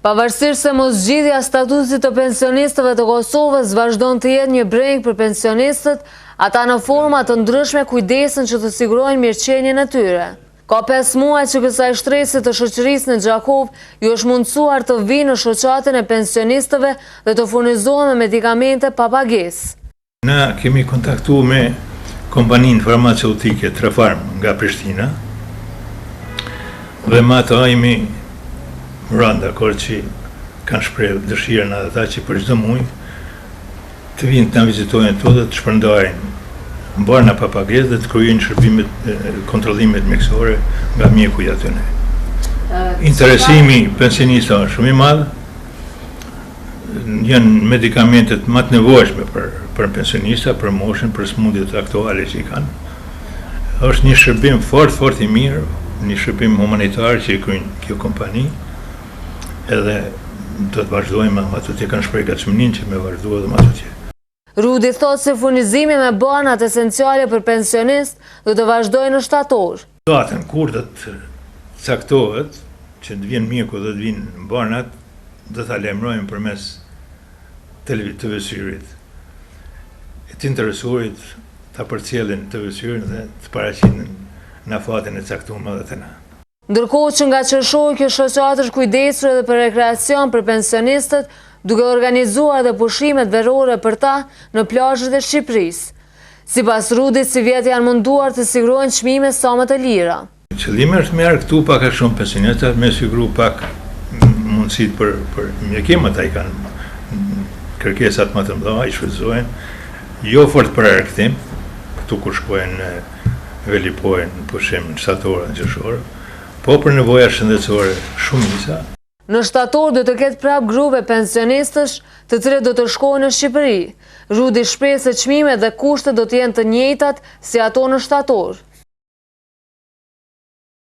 Pavarësisht se moszgjidhja statusit të pensionistëve të Kosovës vazhdon të jetë një breng për pensionistët, ata në forma të ndryshme kujdesen që të sigurojnë mirëqenien e tyre. Ka 5 muaj që kësaj shtresë të shoqërisë në Gjakov ju është mundësuar të vinë në shoqatin e pensionistëve dhe të furnizohen me medikamente pa pagesë. Ne kemi kontaktuar me kompaninë farmaceutike Trefarm nga Prishtina dhe me ata jemi rënë dakord që kanë shprehur dëshirën ata që për çdo muaj të vinë të na vizitojnë këtu dhe të shpërndajnë mbarna pa pagesë dhe të kryejnë shërbimet, kontrollimet mjekësore nga mjeku i aty. Interesimi pensionistëve është shumë i madh. Janë medikamentet më të nevojshme për pensionista, për moshën, për smundjet aktuale që i kanë. Është një shërbim fort i mirë, një shërbim humanitar që i kryen kjo kompani. Edhe do të vazhdojmë me ato që kanë shprehur gatshmërinë që me vazhdua dhe me ato që. Rudi thotë se furnizimi me banat esenciale për pensionist do të vazhdojë në shtator. Datën kur do të caktohet që të vjen mjeku dhe të vinë banat, do ta lajmërojmë përmes televizorit. Të interesuarit ta përcjellin televizorin dhe të paraqiten në fatin e caktuar edhe të na. Ndërkohë që nga qershori kjo shoqat është kujdesur edhe për rekreacion për pensionistët, duke organizuar dhe pushimet verore për ta në plazhet e Shqipërisë. Sipas Rudit, si vjetë janë munduar të sigurojnë çmime sa më të lira. Qëllimi është merr këtu pak a shumë pensionistë, me siguru pak mundësitë për mjekim, ata i kanë kërkesat më të mëdha, i shfrytëzojnë, jo fort për argëtim, këtu kur shkojnë velipojnë pushim në shtator dhe qershor, po për nevoja shëndetësore shumica. Në shtator do të ketë prap grupe pensionistësh të cilët do të shkojnë në Shqipëri. Rudi shpreh se çmimet dhe kushtet do të jenë të njëjtat si ato në shtator.